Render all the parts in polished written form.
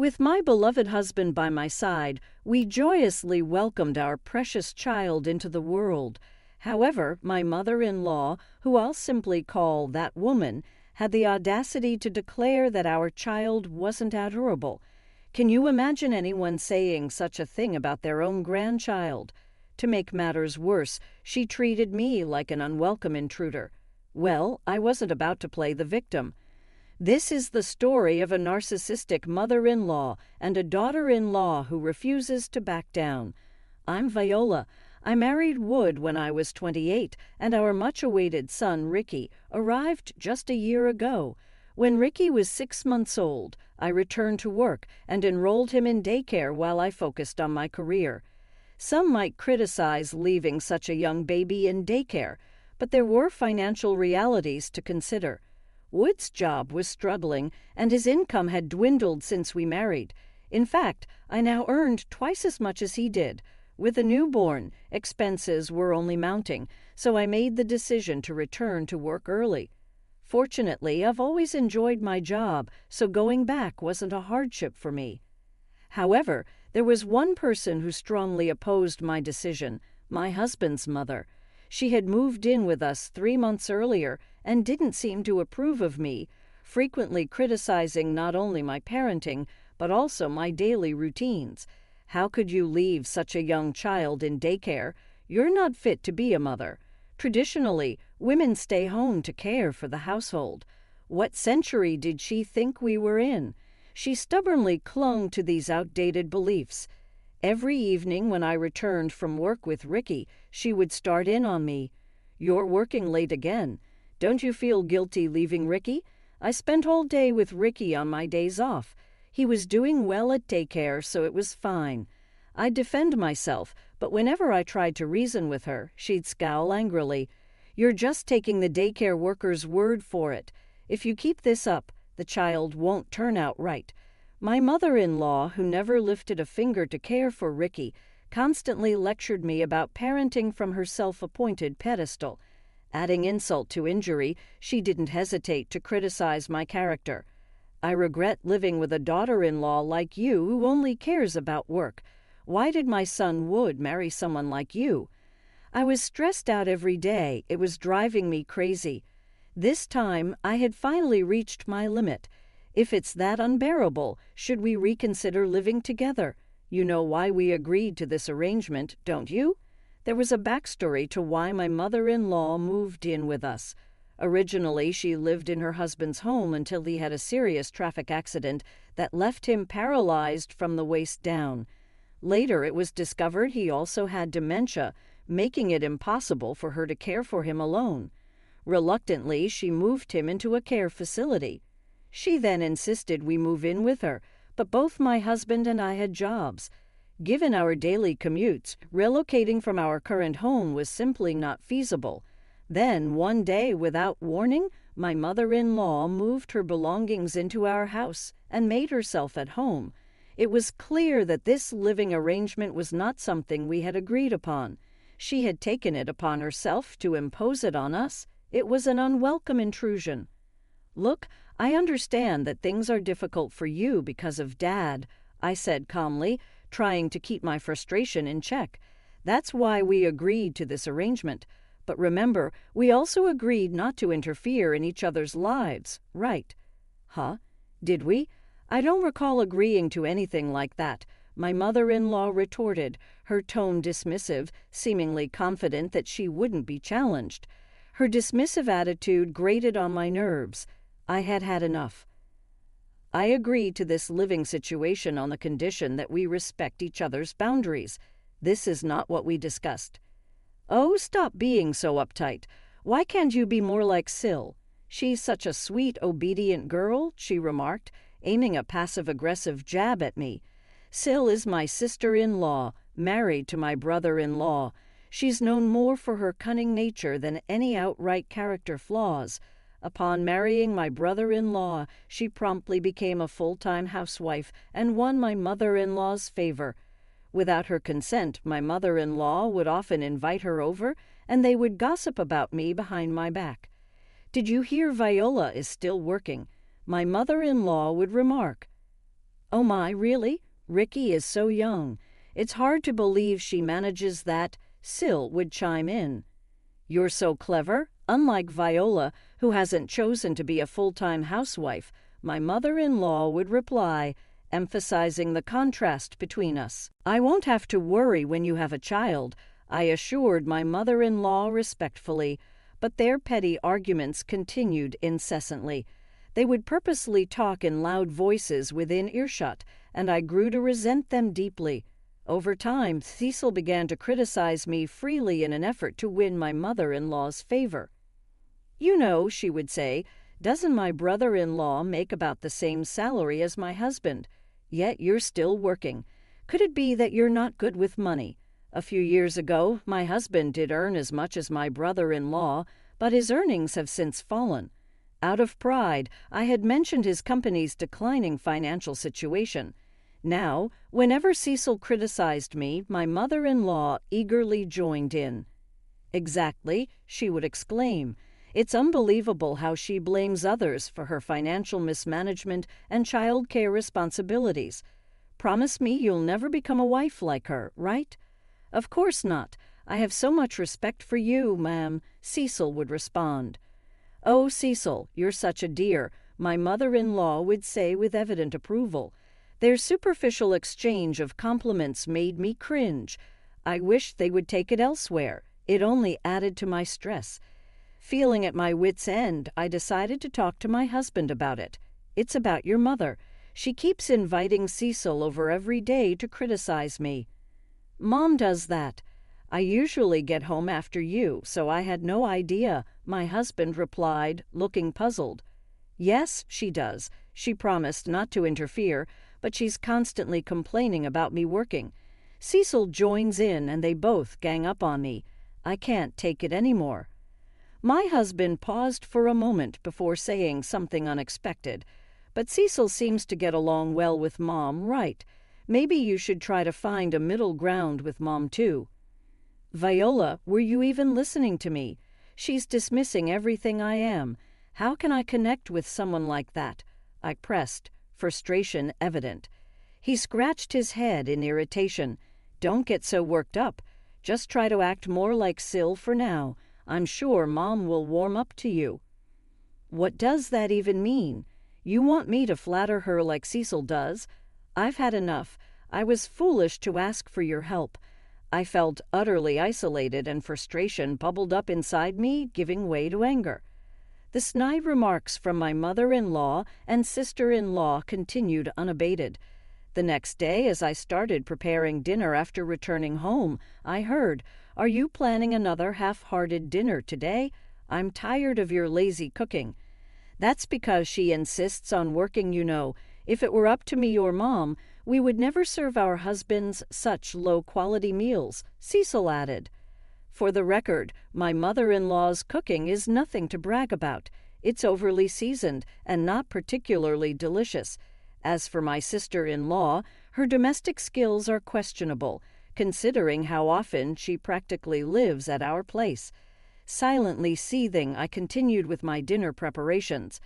With my beloved husband by my side, we joyously welcomed our precious child into the world. However, my mother-in-law, who I'll simply call that woman, had the audacity to declare that our child wasn't adorable. Can you imagine anyone saying such a thing about their own grandchild? To make matters worse, she treated me like an unwelcome intruder. Well, I wasn't about to play the victim. This is the story of a narcissistic mother-in-law and a daughter-in-law who refuses to back down. I'm Viola. I married Wood when I was 28, and our much-awaited son, Ricky, arrived just a year ago. When Ricky was 6 months old, I returned to work and enrolled him in daycare while I focused on my career. Some might criticize leaving such a young baby in daycare, but there were financial realities to consider. Wood's job was struggling, and his income had dwindled since we married. In fact, I now earned twice as much as he did. With a newborn, expenses were only mounting, so I made the decision to return to work early. Fortunately, I've always enjoyed my job, so going back wasn't a hardship for me. However, there was one person who strongly opposed my decision, my husband's mother. She had moved in with us 3 months earlier and didn't seem to approve of me, frequently criticizing not only my parenting, but also my daily routines. How could you leave such a young child in daycare? You're not fit to be a mother. Traditionally, women stay home to care for the household. What century did she think we were in? She stubbornly clung to these outdated beliefs. Every evening when I returned from work with Ricky, she would start in on me. "You're working late again. Don't you feel guilty leaving Ricky? I spent all day with Ricky on my days off. He was doing well at daycare, so it was fine." I'd defend myself, but whenever I tried to reason with her, she'd scowl angrily. "You're just taking the daycare worker's word for it. If you keep this up, the child won't turn out right." My mother-in-law, who never lifted a finger to care for Ricky, constantly lectured me about parenting from her self-appointed pedestal. Adding insult to injury, she didn't hesitate to criticize my character. "I regret living with a daughter-in-law like you who only cares about work. Why did my son Wood marry someone like you?" I was stressed out every day. It was driving me crazy. This time, I had finally reached my limit. If it's that unbearable, should we reconsider living together? You know why we agreed to this arrangement, don't you? There was a backstory to why my mother-in-law moved in with us. Originally, she lived in her husband's home until he had a serious traffic accident that left him paralyzed from the waist down. Later, it was discovered he also had dementia, making it impossible for her to care for him alone. Reluctantly, she moved him into a care facility. She then insisted we move in with her, but both my husband and I had jobs. Given our daily commutes, relocating from our current home was simply not feasible. Then, one day, without warning, my mother-in-law moved her belongings into our house and made herself at home. It was clear that this living arrangement was not something we had agreed upon. She had taken it upon herself to impose it on us. It was an unwelcome intrusion. "Look, I understand that things are difficult for you because of Dad," I said calmly, trying to keep my frustration in check. "That's why we agreed to this arrangement. But remember, we also agreed not to interfere in each other's lives, right?" "Huh? Did we? I don't recall agreeing to anything like that," my mother-in-law retorted, her tone dismissive, seemingly confident that she wouldn't be challenged. Her dismissive attitude grated on my nerves. I had had enough. "I agreed to this living situation on the condition that we respect each other's boundaries. This is not what we discussed." "Oh, stop being so uptight. Why can't you be more like Syl? She's such a sweet, obedient girl," she remarked, aiming a passive-aggressive jab at me. "Syl is my sister-in-law, married to my brother-in-law. She's known more for her cunning nature than any outright character flaws. Upon marrying my brother-in-law, she promptly became a full-time housewife and won my mother-in-law's favor. Without her consent, my mother-in-law would often invite her over, and they would gossip about me behind my back. 'Did you hear Viola is still working?' my mother-in-law would remark. "Oh my, really? Ricky is so young. It's hard to believe she manages that," Syl would chime in. "You're so clever. Unlike Viola, who hasn't chosen to be a full-time housewife," my mother-in-law would reply, emphasizing the contrast between us. "I won't have to worry when you have a child," I assured my mother-in-law respectfully, but their petty arguments continued incessantly. They would purposely talk in loud voices within earshot, and I grew to resent them deeply. Over time, Cecil began to criticize me freely in an effort to win my mother-in-law's favor. "You know," she would say, "doesn't my brother-in-law make about the same salary as my husband? Yet you're still working. Could it be that you're not good with money? A few years ago, my husband did earn as much as my brother-in-law, but his earnings have since fallen." Out of pride, I had mentioned his company's declining financial situation. Now, whenever Cecil criticized me, my mother-in-law eagerly joined in. "Exactly," she would exclaim. "It's unbelievable how she blames others for her financial mismanagement and child care responsibilities. Promise me you'll never become a wife like her, right?" "Of course not. I have so much respect for you, ma'am," Cecil would respond. "Oh, Cecil, you're such a dear," my mother-in-law would say with evident approval. Their superficial exchange of compliments made me cringe. I wished they would take it elsewhere. It only added to my stress. Feeling at my wit's end, I decided to talk to my husband about it. "It's about your mother. She keeps inviting Cecil over every day to criticize me." "Mom does that. I usually get home after you, so I had no idea," my husband replied, looking puzzled. "Yes, she does. She promised not to interfere, but she's constantly complaining about me working. Cecil joins in and they both gang up on me. I can't take it anymore." My husband paused for a moment before saying something unexpected. "But Cecil seems to get along well with Mom, right? Maybe you should try to find a middle ground with Mom, too." "Viola, were you even listening to me? She's dismissing everything I am. How can I connect with someone like that?" I pressed, frustration evident. He scratched his head in irritation. "Don't get so worked up. Just try to act more like Syl for now. I'm sure Mom will warm up to you." "What does that even mean? You want me to flatter her like Cecil does? I've had enough. I was foolish to ask for your help." I felt utterly isolated, and frustration bubbled up inside me, giving way to anger. The snide remarks from my mother-in-law and sister-in-law continued unabated. The next day, as I started preparing dinner after returning home, I heard, "Are you planning another half-hearted dinner today? I'm tired of your lazy cooking." "That's because she insists on working, you know. If it were up to me or Mom, we would never serve our husbands such low-quality meals," Cecil added. For the record, my mother-in-law's cooking is nothing to brag about. It's overly seasoned and not particularly delicious. As for my sister-in-law, her domestic skills are questionable, considering how often she practically lives at our place. Silently seething, I continued with my dinner preparations.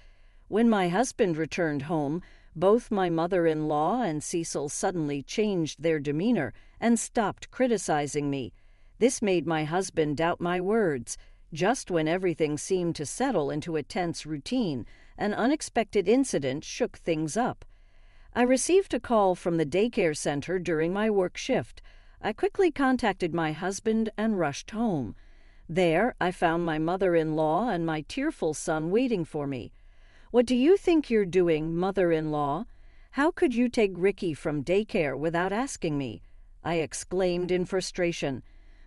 When my husband returned home, both my mother-in-law and Cecil suddenly changed their demeanor and stopped criticizing me. This made my husband doubt my words. Just when everything seemed to settle into a tense routine, an unexpected incident shook things up. I received a call from the daycare center during my work shift. I quickly contacted my husband and rushed home. There, I found my mother-in-law and my tearful son waiting for me. "What do you think you're doing, mother-in-law? How could you take Ricky from daycare without asking me?" I exclaimed in frustration.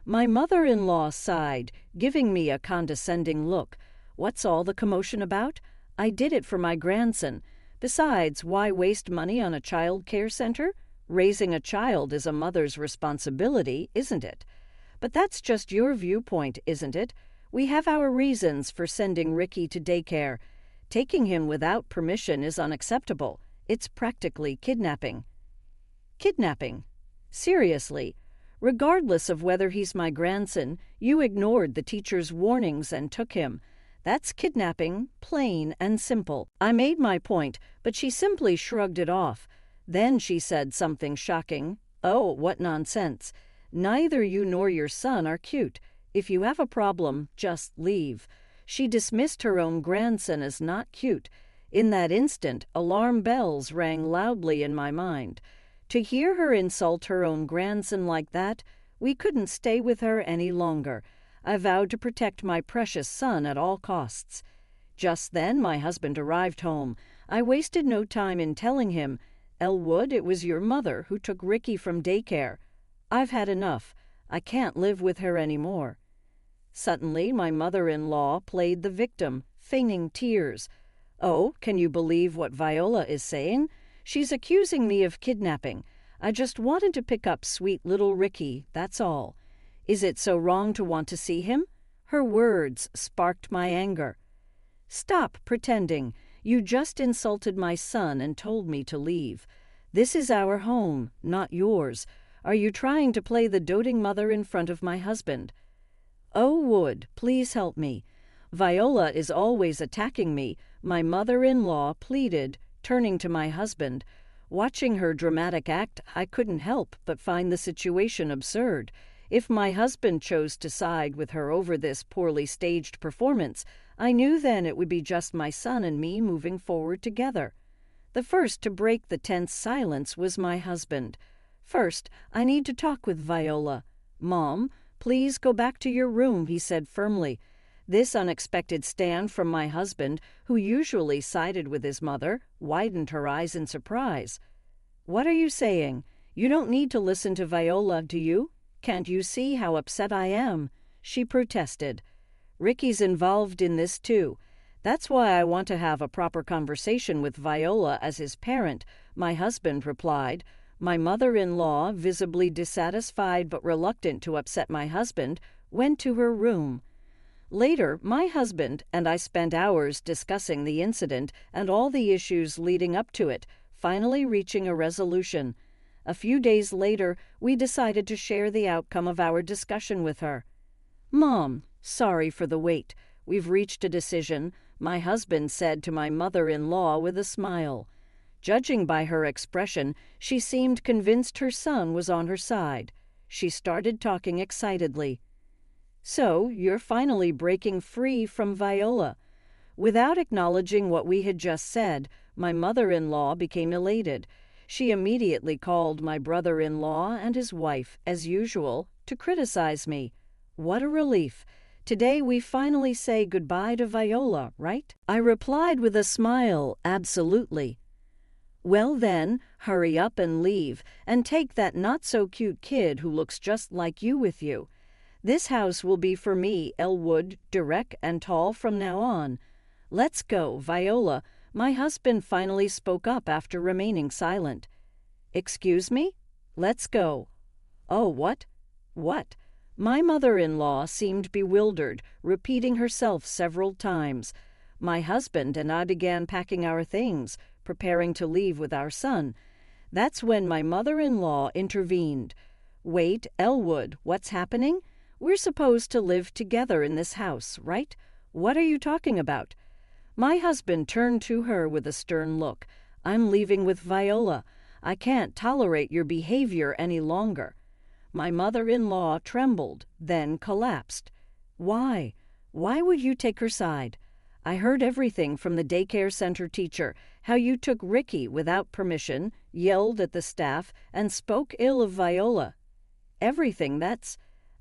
My mother-in-law sighed, giving me a condescending look. "What's all the commotion about? I did it for my grandson. Besides, why waste money on a child care center? Raising a child is a mother's responsibility, isn't it? But that's just your viewpoint, isn't it? We have our reasons for sending Ricky to daycare. Taking him without permission is unacceptable. It's practically kidnapping." "Kidnapping? Seriously? Regardless of whether he's my grandson, you ignored the teacher's warnings and took him. That's kidnapping, plain and simple." I made my point, but she simply shrugged it off. Then she said something shocking. "Oh, what nonsense. Neither you nor your son are cute. If you have a problem, just leave." She dismissed her own grandson as not cute. In that instant, alarm bells rang loudly in my mind. To hear her insult her own grandson like that, we couldn't stay with her any longer. I vowed to protect my precious son at all costs. Just then my husband arrived home. I wasted no time in telling him, "Elwood, it was your mother who took Ricky from daycare. I've had enough. I can't live with her any more." Suddenly my mother-in-law played the victim, feigning tears. "Oh, can you believe what Viola is saying? She's accusing me of kidnapping. I just wanted to pick up sweet little Ricky, that's all. Is it so wrong to want to see him?" Her words sparked my anger. "Stop pretending. You just insulted my son and told me to leave. This is our home, not yours. Are you trying to play the doting mother in front of my husband?" "Oh, Wood, please help me. Viola is always attacking me," my mother-in-law pleaded, turning to my husband. Watching her dramatic act, I couldn't help but find the situation absurd. If my husband chose to side with her over this poorly staged performance, I knew then it would be just my son and me moving forward together. The first to break the tense silence was my husband. "First, I need to talk with Viola." "Mom, please go back to your room," he said firmly. This unexpected stand from my husband, who usually sided with his mother, widened her eyes in surprise. "What are you saying? You don't need to listen to Viola, do you? Can't you see how upset I am?" she protested. "Ricky's involved in this too. That's why I want to have a proper conversation with Viola as his parent," my husband replied. My mother-in-law, visibly dissatisfied but reluctant to upset my husband, went to her room. Later, my husband and I spent hours discussing the incident and all the issues leading up to it, finally reaching a resolution. A few days later, we decided to share the outcome of our discussion with her. "Mom, sorry for the wait. We've reached a decision," my husband said to my mother-in-law with a smile. Judging by her expression, she seemed convinced her son was on her side. She started talking excitedly. "So, you're finally breaking free from Viola." Without acknowledging what we had just said, my mother-in-law became elated. She immediately called my brother-in-law and his wife, as usual, to criticize me. What a relief! Today we finally say goodbye to Viola, right? I replied with a smile, "Absolutely." "Well then, hurry up and leave, and take that not-so-cute kid who looks just like you with you. This house will be for me, Elwood, direct and tall from now on. Let's go, Viola." My husband finally spoke up after remaining silent. "Excuse me? Let's go." "Oh, what? What?" My mother-in-law seemed bewildered, repeating herself several times. My husband and I began packing our things, preparing to leave with our son. That's when my mother-in-law intervened. "Wait, Elwood, what's happening? We're supposed to live together in this house, right? What are you talking about?" My husband turned to her with a stern look. "I'm leaving with Viola. I can't tolerate your behavior any longer." My mother-in-law trembled, then collapsed. "Why? Why would you take her side? I heard everything from the daycare center teacher, how you took Ricky without permission, yelled at the staff, and spoke ill of Viola. Everything,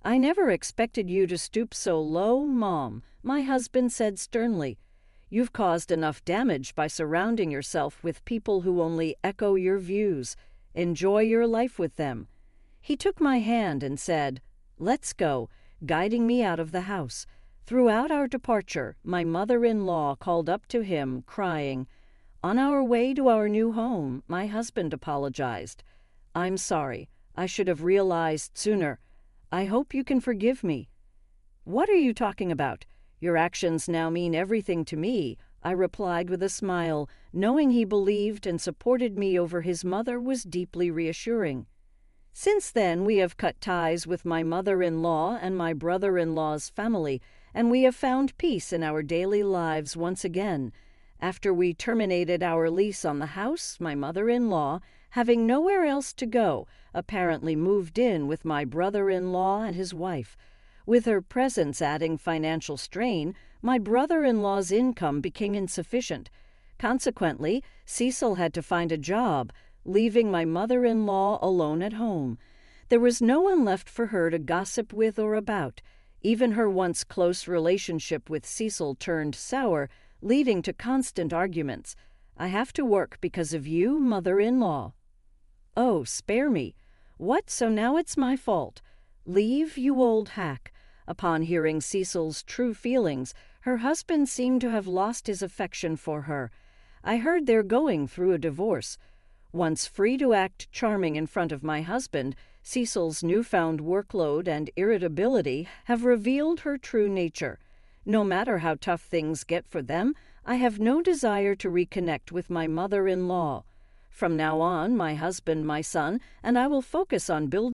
I never expected you to stoop so low, Mom," my husband said sternly. "You've caused enough damage by surrounding yourself with people who only echo your views. Enjoy your life with them." He took my hand and said, "Let's go," guiding me out of the house. Throughout our departure, my mother-in-law called up to him, crying. On our way to our new home, my husband apologized. "I'm sorry. I should have realized sooner. I hope you can forgive me." "What are you talking about? Your actions now mean everything to me," I replied with a smile. Knowing he believed and supported me over his mother was deeply reassuring. Since then, we have cut ties with my mother-in-law and my brother-in-law's family, and we have found peace in our daily lives once again. After we terminated our lease on the house, my mother-in-law, having nowhere else to go, apparently moved in with my brother-in-law and his wife. With her presence adding financial strain, my brother-in-law's income became insufficient. Consequently, Cecil had to find a job, leaving my mother-in-law alone at home. There was no one left for her to gossip with or about. Even her once close relationship with Cecil turned sour, leading to constant arguments. "I have to work because of you, mother-in-law." "Oh, spare me. What, so now it's my fault? Leave, you old hack." Upon hearing Cecil's true feelings, her husband seemed to have lost his affection for her. I heard they're going through a divorce. Once free to act charming in front of my husband, Cecil's newfound workload and irritability have revealed her true nature. No matter how tough things get for them, I have no desire to reconnect with my mother-in-law. From now on, my husband, my son, and I will focus on building